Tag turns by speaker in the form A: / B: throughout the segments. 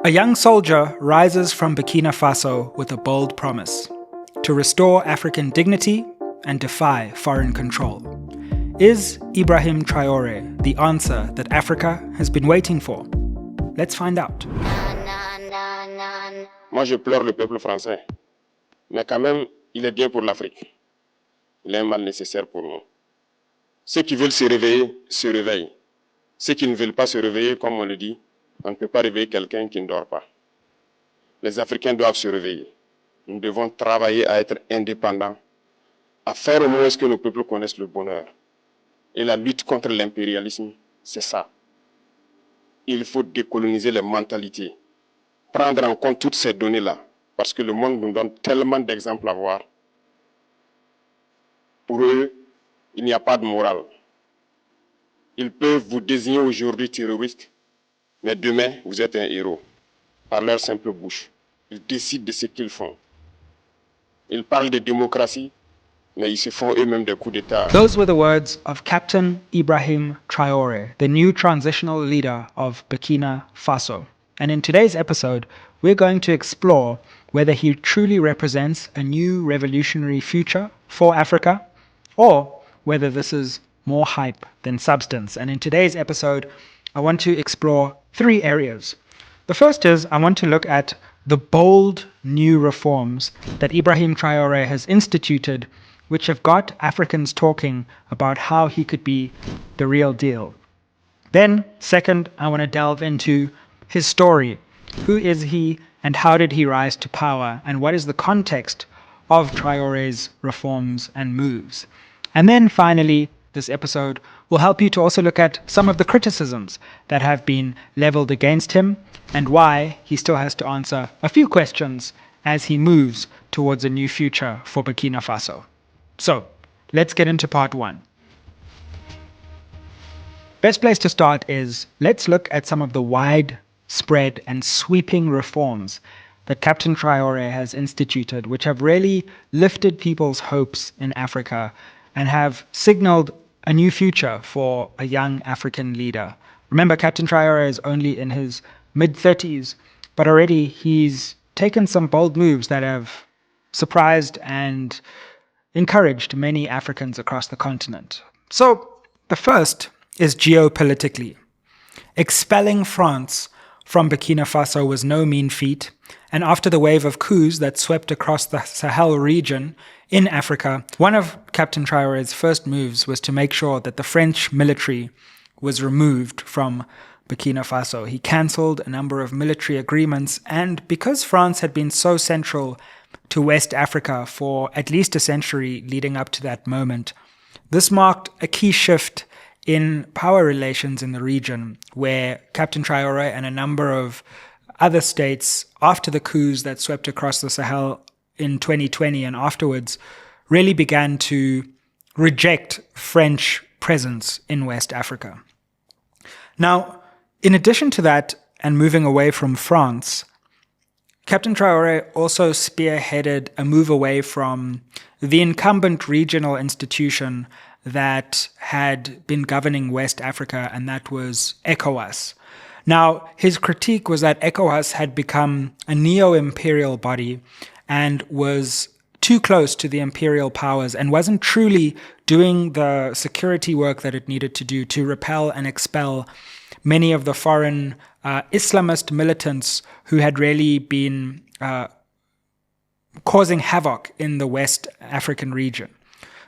A: A young soldier rises from Burkina Faso with a bold promise to restore African dignity and defy foreign control. Is Ibrahim Traore the answer that Africa has been waiting for? Let's find out.
B: Moi, je pleure le peuple français. Mais quand même, il est bien pour l'Afrique. Il est un mal nécessaire pour nous. Ceux qui veulent se réveiller, se réveillent. Ceux qui ne veulent pas se réveiller, comme on le dit, on ne peut pas réveiller quelqu'un qui ne dort pas. Les Africains doivent se réveiller. Nous devons travailler à être indépendants, à faire au moins ce que nos peuples connaissent le bonheur. Et la lutte contre l'impérialisme, c'est ça. Il faut décoloniser les mentalités, prendre en compte toutes ces données-là, parce que le monde nous donne tellement d'exemples à voir. Pour eux, il n'y a pas de morale. Ils peuvent vous désigner aujourd'hui terroriste, mais demain, vous êtes un héros, par leur simple bouche. Ils décident de ce qu'ils font. Ils parlent de démocratie, mais ils se font eux-mêmes des coups d'État.
A: Those were the words of Captain Ibrahim Traore, the new transitional leader of Burkina Faso. And in today's episode, we're going to explore whether he truly represents a new revolutionary future for Africa, or whether this is more hype than substance. And in today's episode, I want to explore three areas. The first is I want to look at the bold new reforms that Ibrahim Traore has instituted, which have got Africans talking about how he could be the real deal. Then, second, I want to delve into his story. Who is he and how did he rise to power? And what is the context of Traore's reforms and moves? And then finally, this episode will help you to also look at some of the criticisms that have been leveled against him and why he still has to answer a few questions as he moves towards a new future for Burkina Faso. So, let's get into part one. Best place to start is let's look at some of the widespread and sweeping reforms that Captain Traore has instituted, which have really lifted people's hopes in Africa and have signaled a new future for a young African leader. Remember, Captain Traore is only in his mid-30s, but already he's taken some bold moves that have surprised and encouraged many Africans across the continent. So, the first is geopolitically. Expelling France from Burkina Faso was no mean feat, and after the wave of coups that swept across the Sahel region in Africa, one of Captain Traore's first moves was to make sure that the French military was removed from Burkina Faso. He cancelled a number of military agreements, and because France had been so central to West Africa for at least a century leading up to that moment, this marked a key shift in power relations in the region, where Captain Traore and a number of other states, after the coups that swept across the Sahel in 2020 and afterwards, really began to reject French presence in West Africa. Now, in addition to that, and moving away from France, Captain Traore also spearheaded a move away from the incumbent regional institution that had been governing West Africa, and that was ECOWAS. Now, his critique was that ECOWAS had become a neo-imperial body and was too close to the imperial powers and wasn't truly doing the security work that it needed to do to repel and expel many of the foreign Islamist militants who had really been causing havoc in the West African region.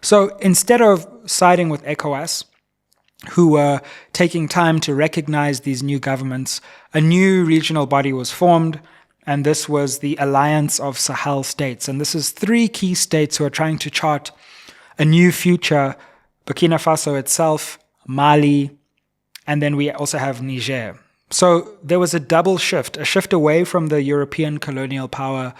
A: So instead of siding with ECOWAS, who were taking time to recognize these new governments, a new regional body was formed, and this was the Alliance of Sahel States. And this is three key states who are trying to chart a new future: Burkina Faso itself, Mali, and then we also have Niger. So there was a double shift, a shift away from the European colonial power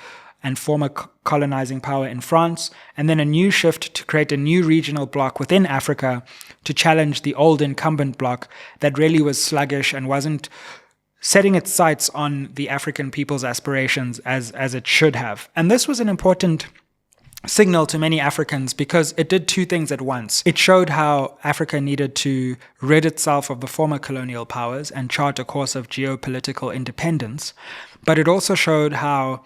A: and former colonizing power in France, and then a new shift to create a new regional bloc within Africa to challenge the old incumbent bloc that really was sluggish and wasn't setting its sights on the African people's aspirations as it should have. And this was an important signal to many Africans because it did two things at once. It showed how Africa needed to rid itself of the former colonial powers and chart a course of geopolitical independence, but it also showed how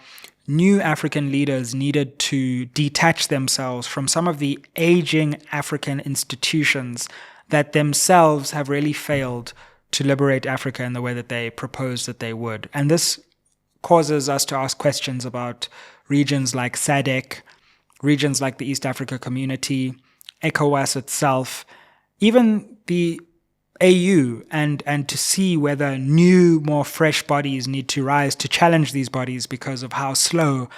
A: new African leaders needed to detach themselves from some of the aging African institutions that themselves have really failed to liberate Africa in the way that they proposed that they would. And this causes us to ask questions about regions like SADC, regions like the East Africa Community, ECOWAS itself, even the AU, and to see whether new, more fresh bodies need to rise to challenge these bodies because of how slow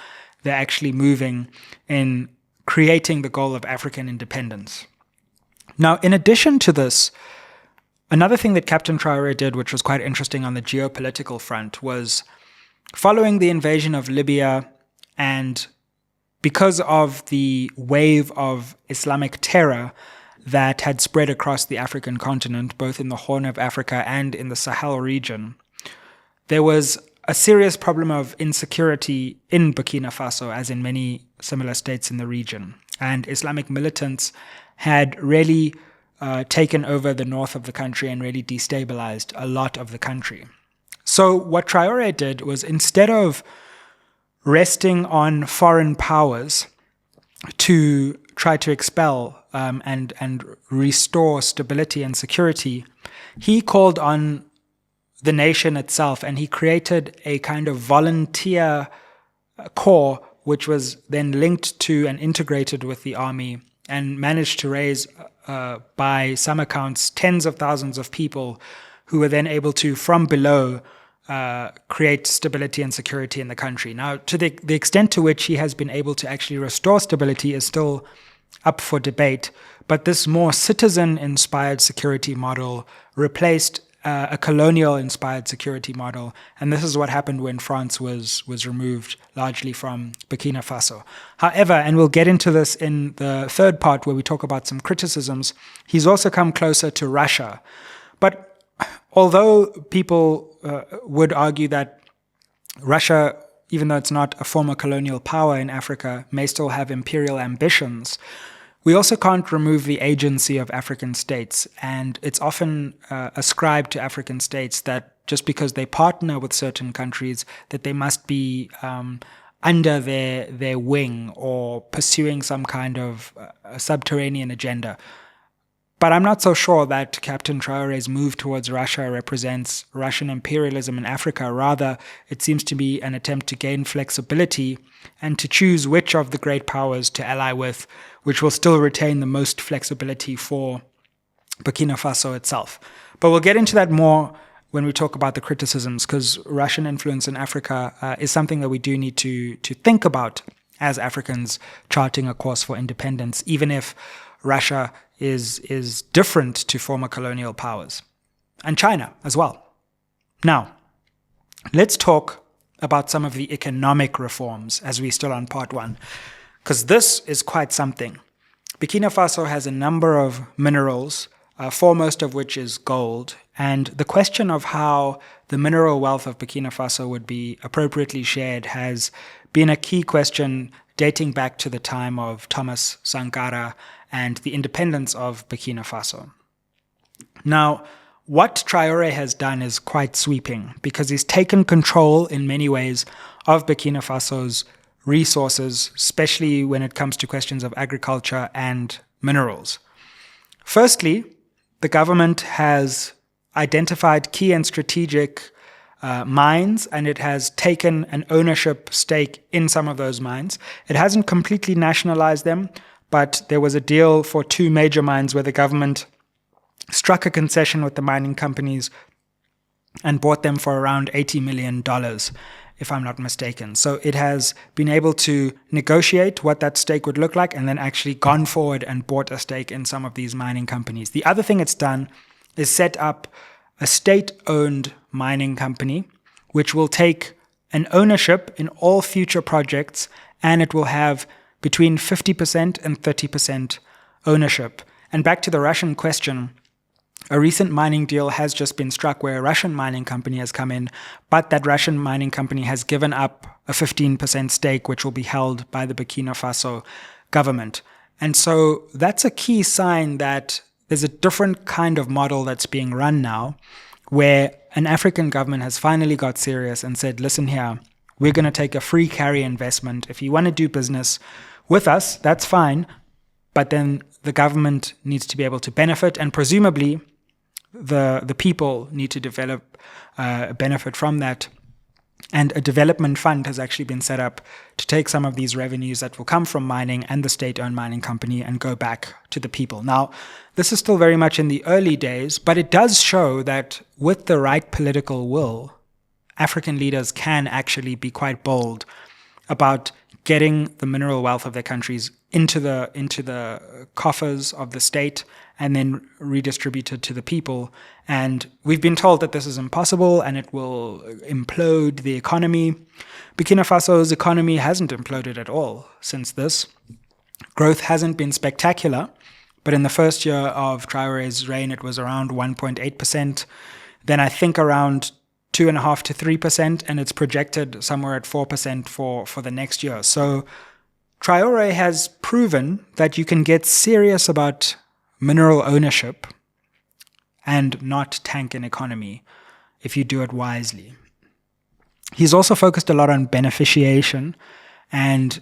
A: they're actually moving in creating the goal of African independence. Now, in addition to this, another thing that Captain Traoré did, which was quite interesting on the geopolitical front, was following the invasion of Libya and because of the wave of Islamic terror that had spread across the African continent, both in the Horn of Africa and in the Sahel region, there was a serious problem of insecurity in Burkina Faso, as in many similar states in the region. And Islamic militants had really taken over the north of the country and really destabilized a lot of the country. So what Traoré did was, instead of resting on foreign powers to try to expel and restore stability and security, he called on the nation itself, and he created a kind of volunteer corps, which was then linked to and integrated with the army, and managed to raise, by some accounts, tens of thousands of people who were then able to, from below, create stability and security in the country. Now, to the extent to which he has been able to actually restore stability is still up for debate, but this more citizen-inspired security model replaced a colonial-inspired security model, and this is what happened when France was removed largely from Burkina Faso. However, and we'll get into this in the third part where we talk about some criticisms, he's also come closer to Russia. But although people would argue that Russia, even though it's not a former colonial power in Africa, may still have imperial ambitions, we also can't remove the agency of African states. And it's often ascribed to African states that just because they partner with certain countries, that they must be under their wing or pursuing some kind of subterranean agenda. But I'm not so sure that Captain Traoré's move towards Russia represents Russian imperialism in Africa. Rather, it seems to be an attempt to gain flexibility and to choose which of the great powers to ally with, which will still retain the most flexibility for Burkina Faso itself. But we'll get into that more when we talk about the criticisms, because Russian influence in Africa is something that we do need to think about as Africans charting a course for independence, even if Russia is different to former colonial powers, and China as well. Now, let's talk about some of the economic reforms as we're still on part one, because this is quite something. Burkina Faso has a number of minerals, foremost of which is gold, and the question of how the mineral wealth of Burkina Faso would be appropriately shared has been a key question dating back to the time of Thomas Sankara and the independence of Burkina Faso. Now, what Traoré has done is quite sweeping because he's taken control in many ways of Burkina Faso's resources, especially when it comes to questions of agriculture and minerals. Firstly, the government has identified key and strategic mines, and it has taken an ownership stake in some of those mines. It hasn't completely nationalized them, but there was a deal for two major mines where the government struck a concession with the mining companies and bought them for around $80 million, if I'm not mistaken. So it has been able to negotiate what that stake would look like and then actually gone forward and bought a stake in some of these mining companies. The other thing it's done is set up a state-owned mining company, which will take an ownership in all future projects, and it will have between 50% and 30% ownership. And back to the Russian question, a recent mining deal has just been struck where a Russian mining company has come in, but that Russian mining company has given up a 15% stake, which will be held by the Burkina Faso government. And so that's a key sign that there's a different kind of model that's being run now, where an African government has finally got serious and said, listen here, we're going to take a free carry investment. If you want to do business with us, that's fine. But then the government needs to be able to benefit, and presumably the people need to develop benefit from that. And a development fund has actually been set up to take some of these revenues that will come from mining and the state-owned mining company and go back to the people. Now, this is still very much in the early days, but it does show that with the right political will, African leaders can actually be quite bold about getting the mineral wealth of their countries into the coffers of the state and then redistributed to the people. And we've been told that this is impossible and it will implode the economy. Burkina Faso's economy hasn't imploded at all since this. Growth hasn't been spectacular, but in the first year of Traoré's reign, it was around 1.8%. Then I think around 2.5% to 3%, and it's projected somewhere at 4% for the next year. So Traoré has proven that you can get serious about mineral ownership and not tank an economy if you do it wisely. He's also focused a lot on beneficiation, and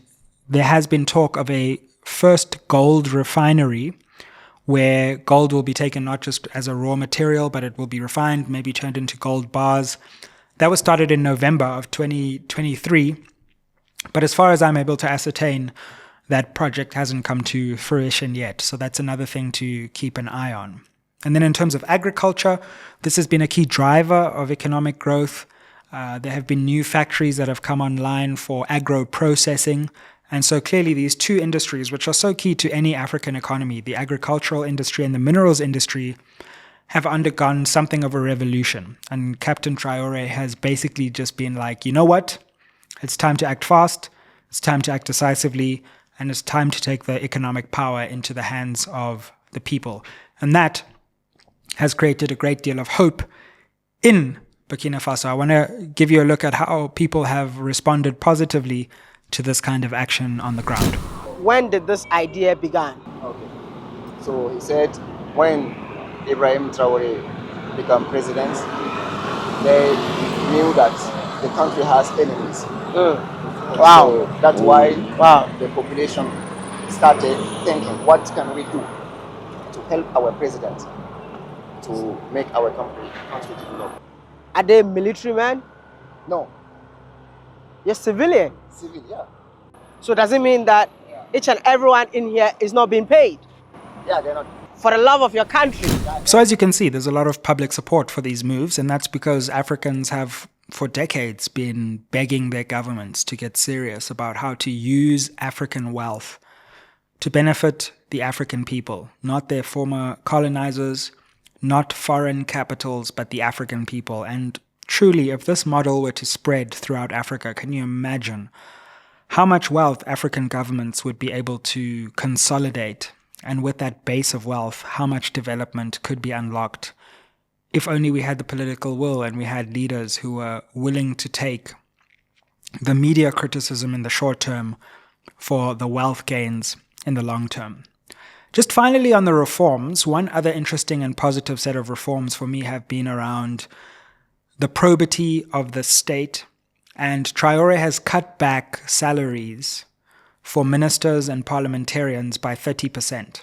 A: there has been talk of a first gold refinery where gold will be taken not just as a raw material, but it will be refined, maybe turned into gold bars. That was started in November of 2023. But as far as I'm able to ascertain, that project hasn't come to fruition yet. So that's another thing to keep an eye on. And then in terms of agriculture, this has been a key driver of economic growth. There have been new factories that have come online for agro-processing. And so clearly these two industries, which are so key to any African economy, the agricultural industry and the minerals industry, have undergone something of a revolution. And Captain Traoré has basically just been like, you know what? It's time to act fast, it's time to act decisively, and it's time to take the economic power into the hands of the people. And that has created a great deal of hope in Burkina Faso. I want to give you a look at how people have responded positively to this kind of action on the ground.
C: When did this idea begin?
D: Okay. So he said when Ibrahim Traoré became president, they knew that the country has enemies.
C: Wow.
D: So that's why the population started thinking, what can we do to help our president to make our country develop?
C: Are they military men?
D: No.
C: You're civilian.
D: Civil, yeah.
C: So does it mean that each and everyone in here is not being paid?
D: Yeah, they're not.
C: For the love of your country.
A: So as you can see, there's a lot of public support for these moves, and that's because Africans have for decades been begging their governments to get serious about how to use African wealth to benefit the African people, not their former colonizers, not foreign capitals, but the African people. And truly, if this model were to spread throughout Africa, can you imagine how much wealth African governments would be able to consolidate? And with that base of wealth, how much development could be unlocked if only we had the political will and we had leaders who were willing to take the media criticism in the short term for the wealth gains in the long term. Just finally on the reforms, one other interesting and positive set of reforms for me have been around the probity of the state. And Traoré has cut back salaries for ministers and parliamentarians by 30%.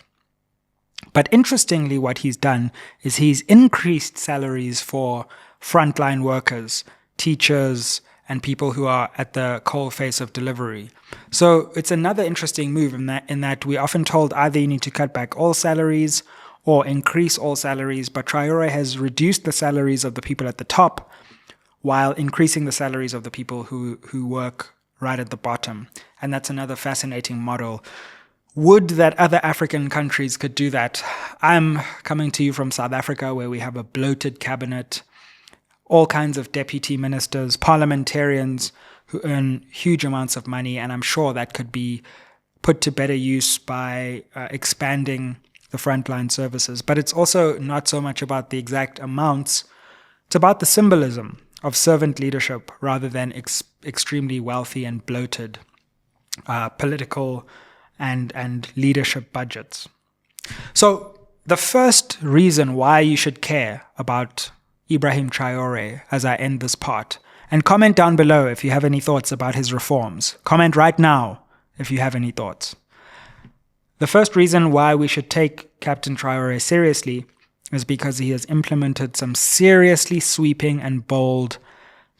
A: But interestingly, what he's done is he's increased salaries for frontline workers, teachers, and people who are at the coalface of delivery. So it's another interesting move in that we're often told either you need to cut back all salaries or increase all salaries, but Traoré has reduced the salaries of the people at the top while increasing the salaries of the people who work right at the bottom. And that's another fascinating model. Would that other African countries could do that? I'm coming to you from South Africa, where we have a bloated cabinet, all kinds of deputy ministers, parliamentarians who earn huge amounts of money, and I'm sure that could be put to better use by expanding the frontline services. But it's also not so much about the exact amounts, it's about the symbolism of servant leadership rather than extremely wealthy and bloated political and leadership budgets. So the first reason why you should care about Ibrahim Traore as I end this part, and comment down below if you have any thoughts about his reforms. Comment right now if you have any thoughts. The first reason why we should take Captain Traore seriously is because he has implemented some seriously sweeping and bold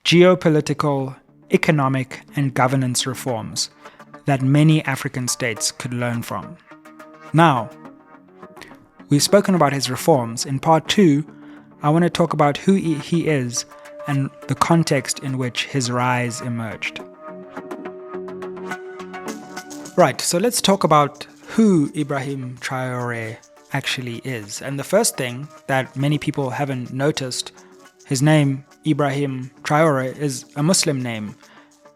A: geopolitical, economic, and governance reforms that many African states could learn from. Now, we've spoken about his reforms. In part 2, I want to talk about who he is and the context in which his rise emerged. Right, so let's talk about who Ibrahim Traore actually is. And the first thing that many people haven't noticed, his name, Ibrahim Traore, is a Muslim name.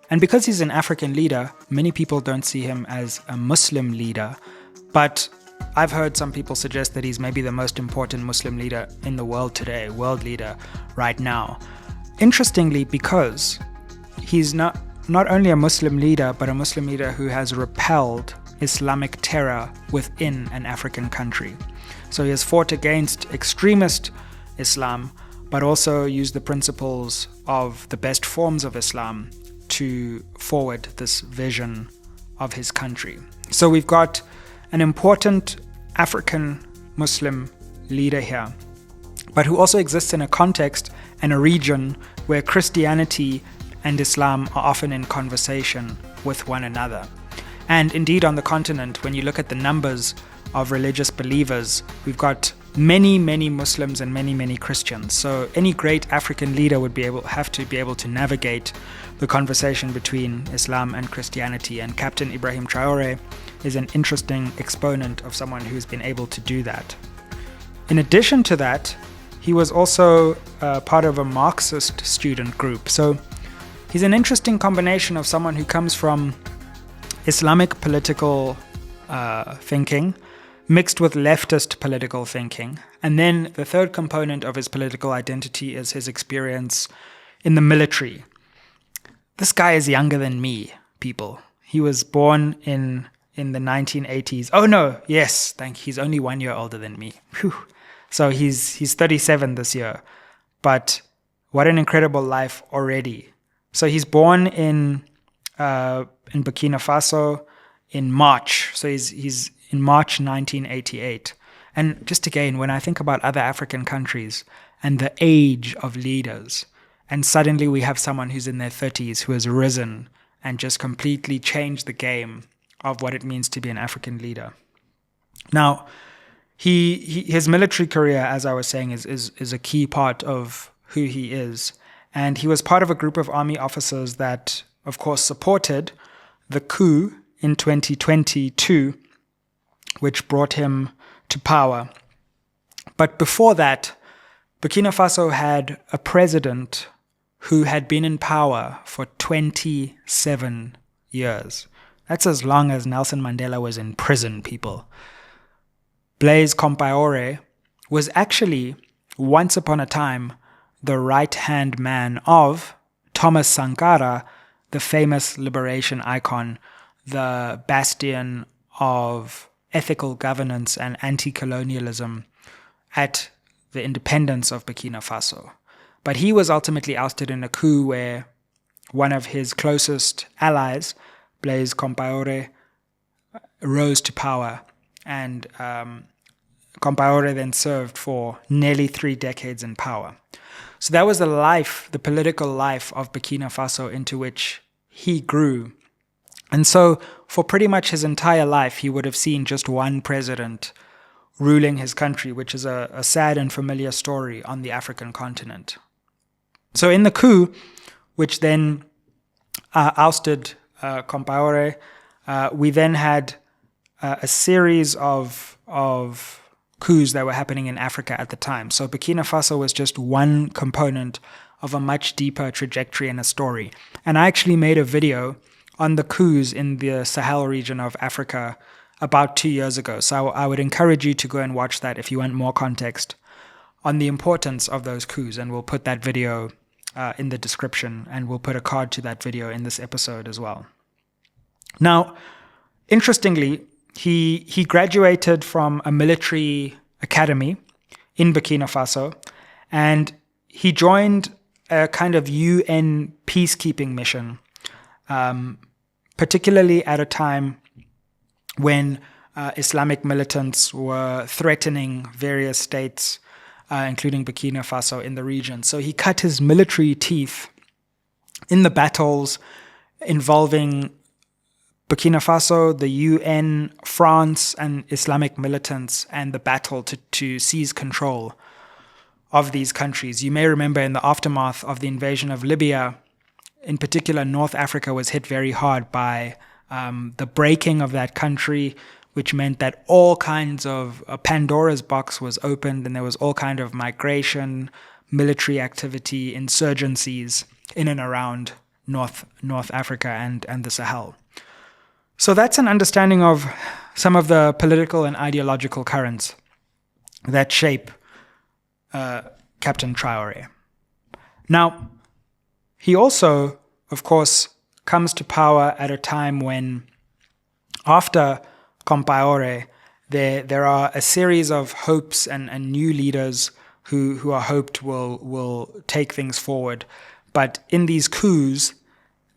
A: And because he's an African leader, many people don't see him as a Muslim leader. But I've heard some people suggest that he's maybe the most important Muslim leader in the world today, world leader right now. Interestingly, because he's not only a Muslim leader, but a Muslim leader who has repelled Islamic terror within an African country. So he has fought against extremist Islam, but also used the principles of the best forms of Islam to forward this vision of his country. So we've got an important African Muslim leader here, but who also exists in a context and a region where Christianity and Islam are often in conversation with one another. And indeed on the continent, when you look at the numbers of religious believers, we've got many, many Muslims and many, many Christians. So any great African leader would have to be able to navigate the conversation between Islam and Christianity. And Captain Ibrahim Traore is an interesting exponent of someone who's been able to do that. In addition to that, he was also part of a Marxist student group. So he's an interesting combination of someone who comes from Islamic political thinking mixed with leftist political thinking. And then the third component of his political identity is his experience in the military. This guy is younger than me, people. He was born in the 1980s. Oh no, yes, he's only 1 year older than me. Whew. So he's 37 this year. But what an incredible life already. So he's born in Burkina Faso in March. So he's in March 1988. And just again, when I think about other African countries and the age of leaders, and suddenly we have someone who's in their 30s who has risen and just completely changed the game of what it means to be an African leader. Now, his military career, as I was saying, is a key part of who he is. And he was part of a group of army officers that, of course, supported the coup in 2022, which brought him to power. But before that, Burkina Faso had a president who had been in power for 27 years. That's as long as Nelson Mandela was in prison, people. Blaise Compaoré was actually, once upon a time, the right-hand man of Thomas Sankara, the famous liberation icon, the bastion of ethical governance and anti-colonialism at the independence of Burkina Faso. But he was ultimately ousted in a coup where one of his closest allies, Blaise Compaoré, rose to power, and Compaoré then served for nearly 3 decades in power. So that was the political life of Burkina Faso into which he grew. And so for pretty much his entire life, he would have seen just one president ruling his country, which is a sad and familiar story on the African continent. So in the coup, which then ousted Compaoré, we then had a series of coups that were happening in Africa at the time. So Burkina Faso was just one component of a much deeper trajectory and a story. And I actually made a video on the coups in the Sahel region of Africa about 2 years ago. So I would encourage you to go and watch that if you want more context on the importance of those coups. And we'll put that video in the description, and we'll put a card to that video in this episode as well. Now, interestingly, he graduated from a military academy in Burkina Faso, and he joined a kind of UN peacekeeping mission, particularly at a time when Islamic militants were threatening various states, including Burkina Faso, in the region. So he cut his military teeth in the battles involving Burkina Faso, the UN, France, and Islamic militants, and the battle to seize control of these countries. You may remember in the aftermath of the invasion of Libya, in particular, North Africa was hit very hard by the breaking of that country, which meant that all kinds of Pandora's box was opened, and there was all kind of migration, military activity, insurgencies in and around North Africa and the Sahel. So that's an understanding of some of the political and ideological currents that shape Captain Traore. Now, he also, of course, comes to power at a time when, after Compaore, there are a series of hopes and new leaders who are hoped will take things forward. But in these coups,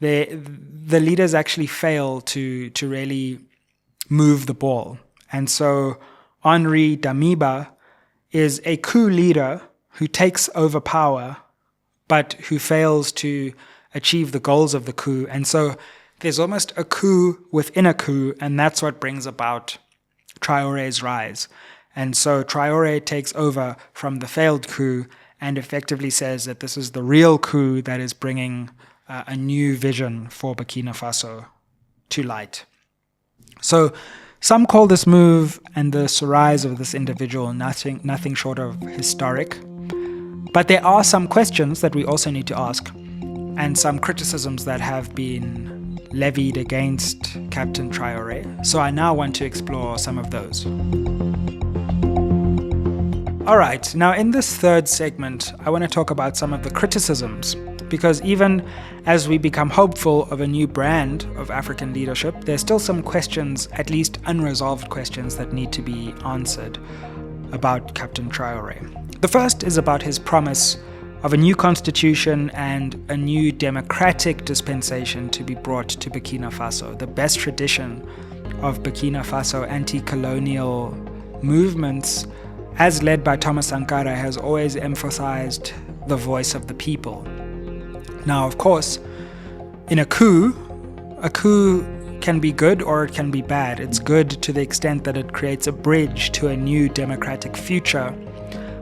A: the leaders actually fail to really move the ball. And so Henri Damiba is a coup leader who takes over power, but who fails to achieve the goals of the coup. And so there's almost a coup within a coup, and that's what brings about Traore's rise. And so Traore takes over from the failed coup and effectively says that this is the real coup that is bringing a new vision for Burkina Faso to light. So some call this move and the rise of this individual nothing short of historic. But there are some questions that we also need to ask, and some criticisms that have been levied against Captain Traore. So I now want to explore some of those. All right, now in this third segment, I want to talk about some of the criticisms, because even as we become hopeful of a new brand of African leadership, there's still some questions, at least unresolved questions, that need to be answered about Captain Traore. The first is about his promise of a new constitution and a new democratic dispensation to be brought to Burkina Faso. The best tradition of Burkina Faso anti-colonial movements, as led by Thomas Sankara, has always emphasized the voice of the people. Now, of course, in a coup can be good or it can be bad. It's good to the extent that it creates a bridge to a new democratic future.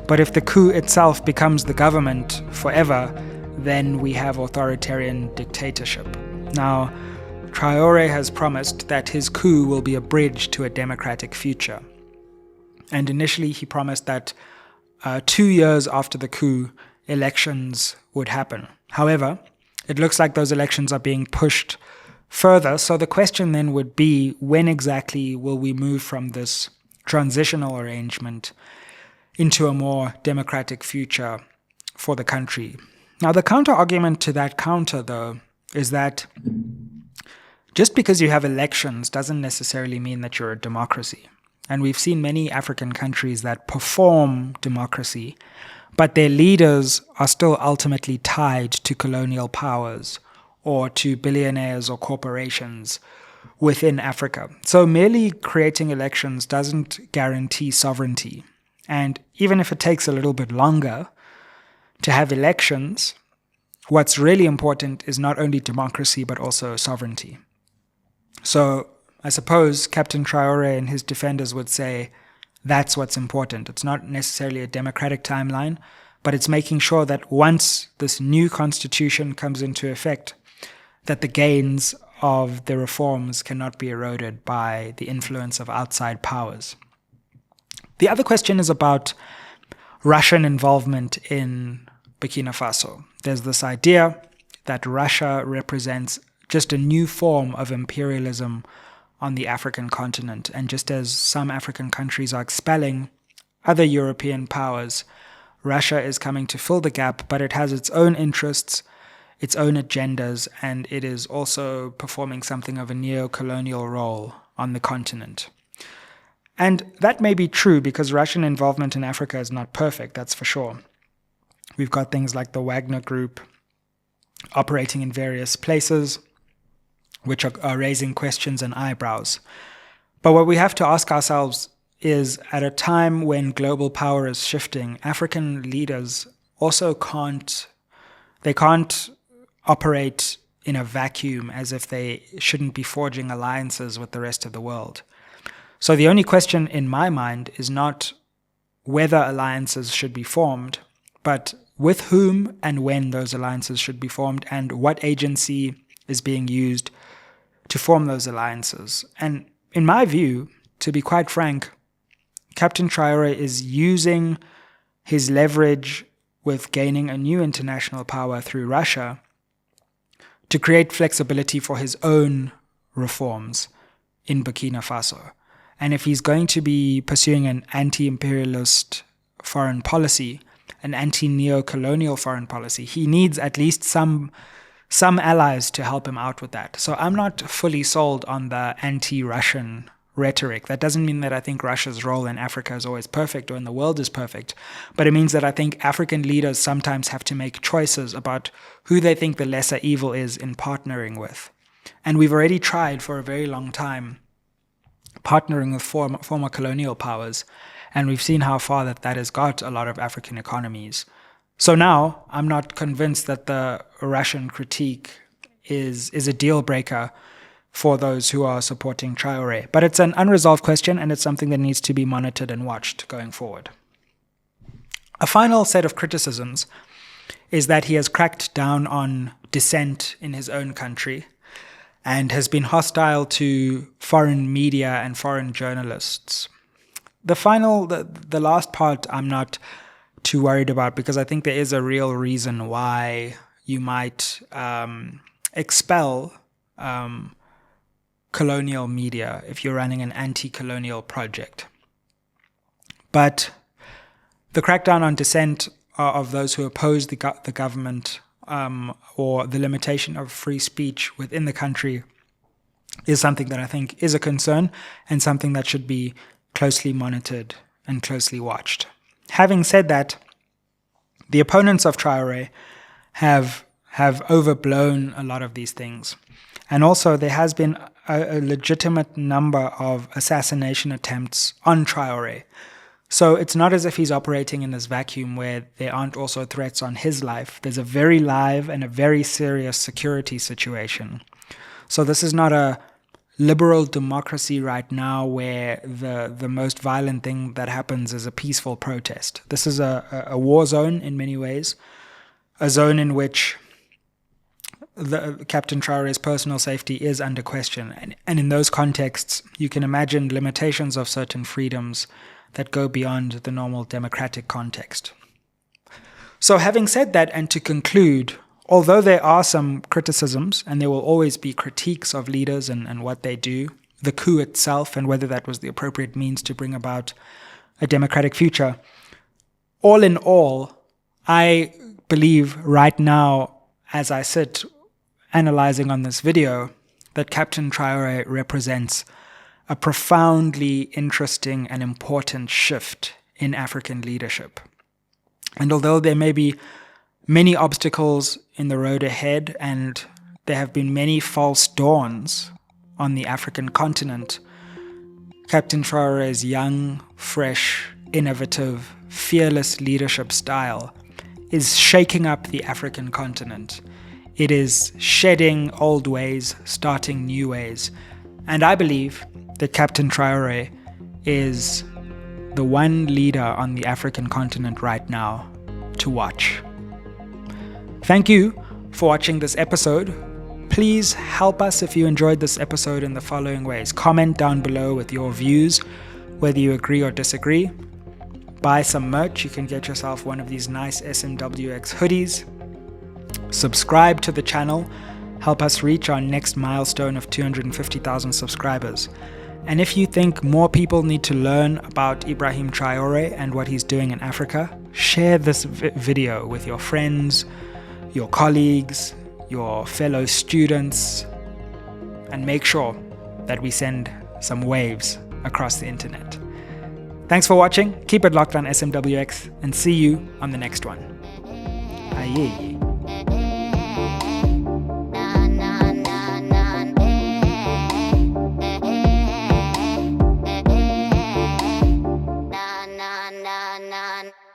A: But if the coup itself becomes the government forever, then we have authoritarian dictatorship. Now, Traore has promised that his coup will be a bridge to a democratic future. And initially he promised that 2 years after the coup, elections would happen. However, it looks like those elections are being pushed further. So the question then would be, when exactly will we move from this transitional arrangement into a more democratic future for the country? Now, the counter-argument to that counter, though, is that just because you have elections doesn't necessarily mean that you're a democracy. And we've seen many African countries that perform democracy, but their leaders are still ultimately tied to colonial powers or to billionaires or corporations within Africa. So merely creating elections doesn't guarantee sovereignty. And even if it takes a little bit longer to have elections, what's really important is not only democracy, but also sovereignty. So I suppose Captain Traore and his defenders would say that's what's important. It's not necessarily a democratic timeline, but it's making sure that once this new constitution comes into effect, that the gains of the reforms cannot be eroded by the influence of outside powers. The other question is about Russian involvement in Burkina Faso. There's this idea that Russia represents just a new form of imperialism on the African continent. And just as some African countries are expelling other European powers, Russia is coming to fill the gap, but it has its own interests, its own agendas, and it is also performing something of a neo-colonial role on the continent. And that may be true because Russian involvement in Africa is not perfect, that's for sure. We've got things like the Wagner Group operating in various places, which are raising questions and eyebrows. But what we have to ask ourselves is, at a time when global power is shifting, African leaders also can't operate in a vacuum as if they shouldn't be forging alliances with the rest of the world. So the only question in my mind is not whether alliances should be formed, but with whom and when those alliances should be formed and what agency is being used to form those alliances. And in my view, to be quite frank, Captain Traoré is using his leverage with gaining a new international power through Russia to create flexibility for his own reforms in Burkina Faso. And if he's going to be pursuing an anti-imperialist foreign policy, an anti-neo-colonial foreign policy, he needs at least some allies to help him out with that. So I'm not fully sold on the anti-Russian rhetoric. That doesn't mean that I think Russia's role in Africa is always perfect or in the world is perfect, but it means that I think African leaders sometimes have to make choices about who they think the lesser evil is in partnering with. And we've already tried for a very long time partnering with former colonial powers, and we've seen how far that has got a lot of African economies. So now I'm not convinced that the Russian critique is a deal breaker for those who are supporting Traoré. But it's an unresolved question, and it's something that needs to be monitored and watched going forward. A final set of criticisms is that he has cracked down on dissent in his own country and has been hostile to foreign media and foreign journalists. The last part I'm not too worried about, because I think there is a real reason why you might expel colonial media if you're running an anti-colonial project. But the crackdown on dissent of those who oppose the government or the limitation of free speech within the country is something that I think is a concern and something that should be closely monitored and closely watched. Having said that, the opponents of Traoré have overblown a lot of these things. And also there has been a legitimate number of assassination attempts on Traoré. So it's not as if he's operating in this vacuum where there aren't also threats on his life. There's a very live and a very serious security situation. So this is not a liberal democracy right now where the most violent thing that happens is a peaceful protest. This is a war zone in many ways, a zone in which the Captain Traoré's personal safety is under question. And in those contexts, you can imagine limitations of certain freedoms that go beyond the normal democratic context. So having said that, and to conclude, although there are some criticisms, and there will always be critiques of leaders and what they do, the coup itself and whether that was the appropriate means to bring about a democratic future, all in all, I believe right now, as I sit analyzing on this video, that Captain Traoré represents a profoundly interesting and important shift in African leadership. And although there may be many obstacles in the road ahead, and there have been many false dawns on the African continent, Captain Traoré's young, fresh, innovative, fearless leadership style is shaking up the African continent. It is shedding old ways, starting new ways. And I believe that Captain Traoré is the one leader on the African continent right now to watch. Thank you for watching this episode. Please help us if you enjoyed this episode in the following ways. Comment down below with your views, whether you agree or disagree. Buy some merch. You can get yourself one of these nice SMWX hoodies. Subscribe to the channel. Help us reach our next milestone of 250,000 subscribers. And if you think more people need to learn about Ibrahim Traoré and what he's doing in Africa, share this video with your friends, your colleagues, your fellow students, and make sure that we send some waves across the internet. Thanks for watching. Keep it locked on SMWX and see you on the next one. Aye.
E: Na na na